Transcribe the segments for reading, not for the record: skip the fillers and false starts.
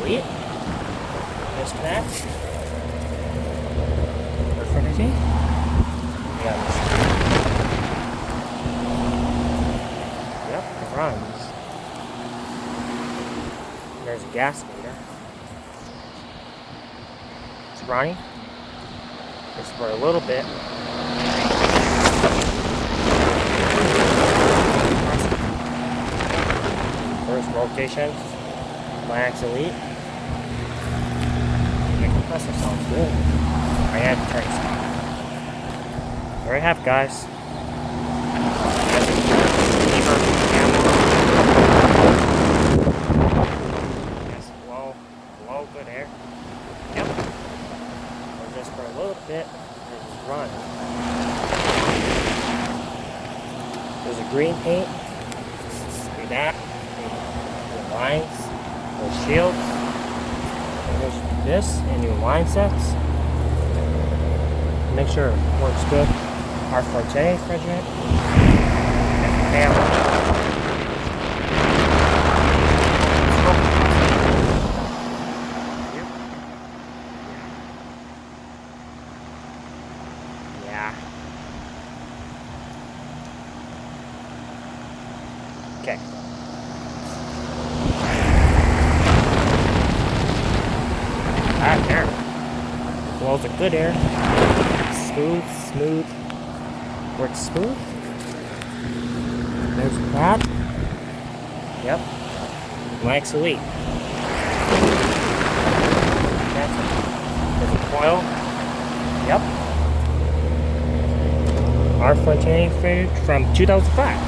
Elite. Disconnect. Infinity. Yeah, yep, it runs. There's a gas meter. It's running. Just for a little bit. First rotations. Lennox Elite. The compressor sounds good. I had to turn some. There you have it, guys. Yes, blow good air. Yep. Or just for a little bit, just run. There's a green paint. Do that. The lines, the shields. And there's this and your line sets. Make sure it works good. Our Forte refrigerant. And family. Yeah. Okay. That air blows a good air. Smooth. Works smooth. There's that. Yep. Lennox Elite. That's it. There's a coil. Yep. Our Forte fridge from 2005.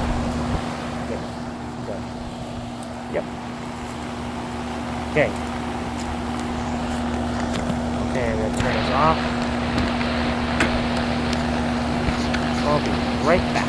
Yep. Okay. Okay, I'm gonna turn this off. I'll be right back.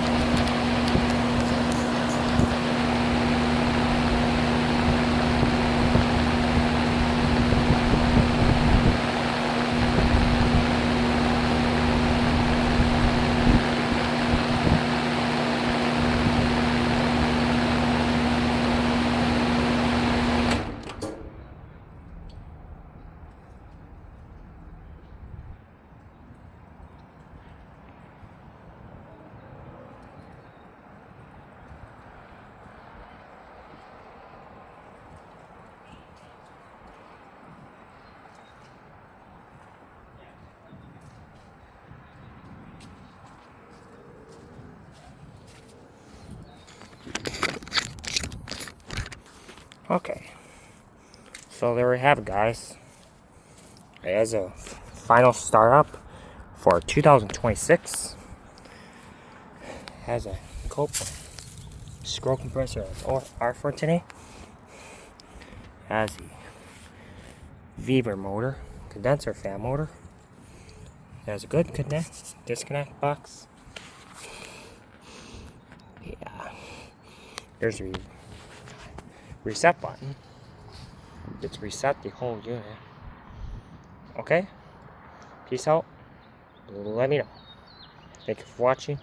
Okay, so there we have it, guys. As a final startup for 2026, has a Copeland scroll compressor or R4 today. Has a Weaver motor, condenser fan motor. Has a good disconnect box. Yeah, there's a reset button. It's reset the whole unit. Okay, peace out. Let me know. Thank you for watching.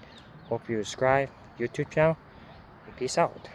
Hope you subscribe YouTube channel. And peace out.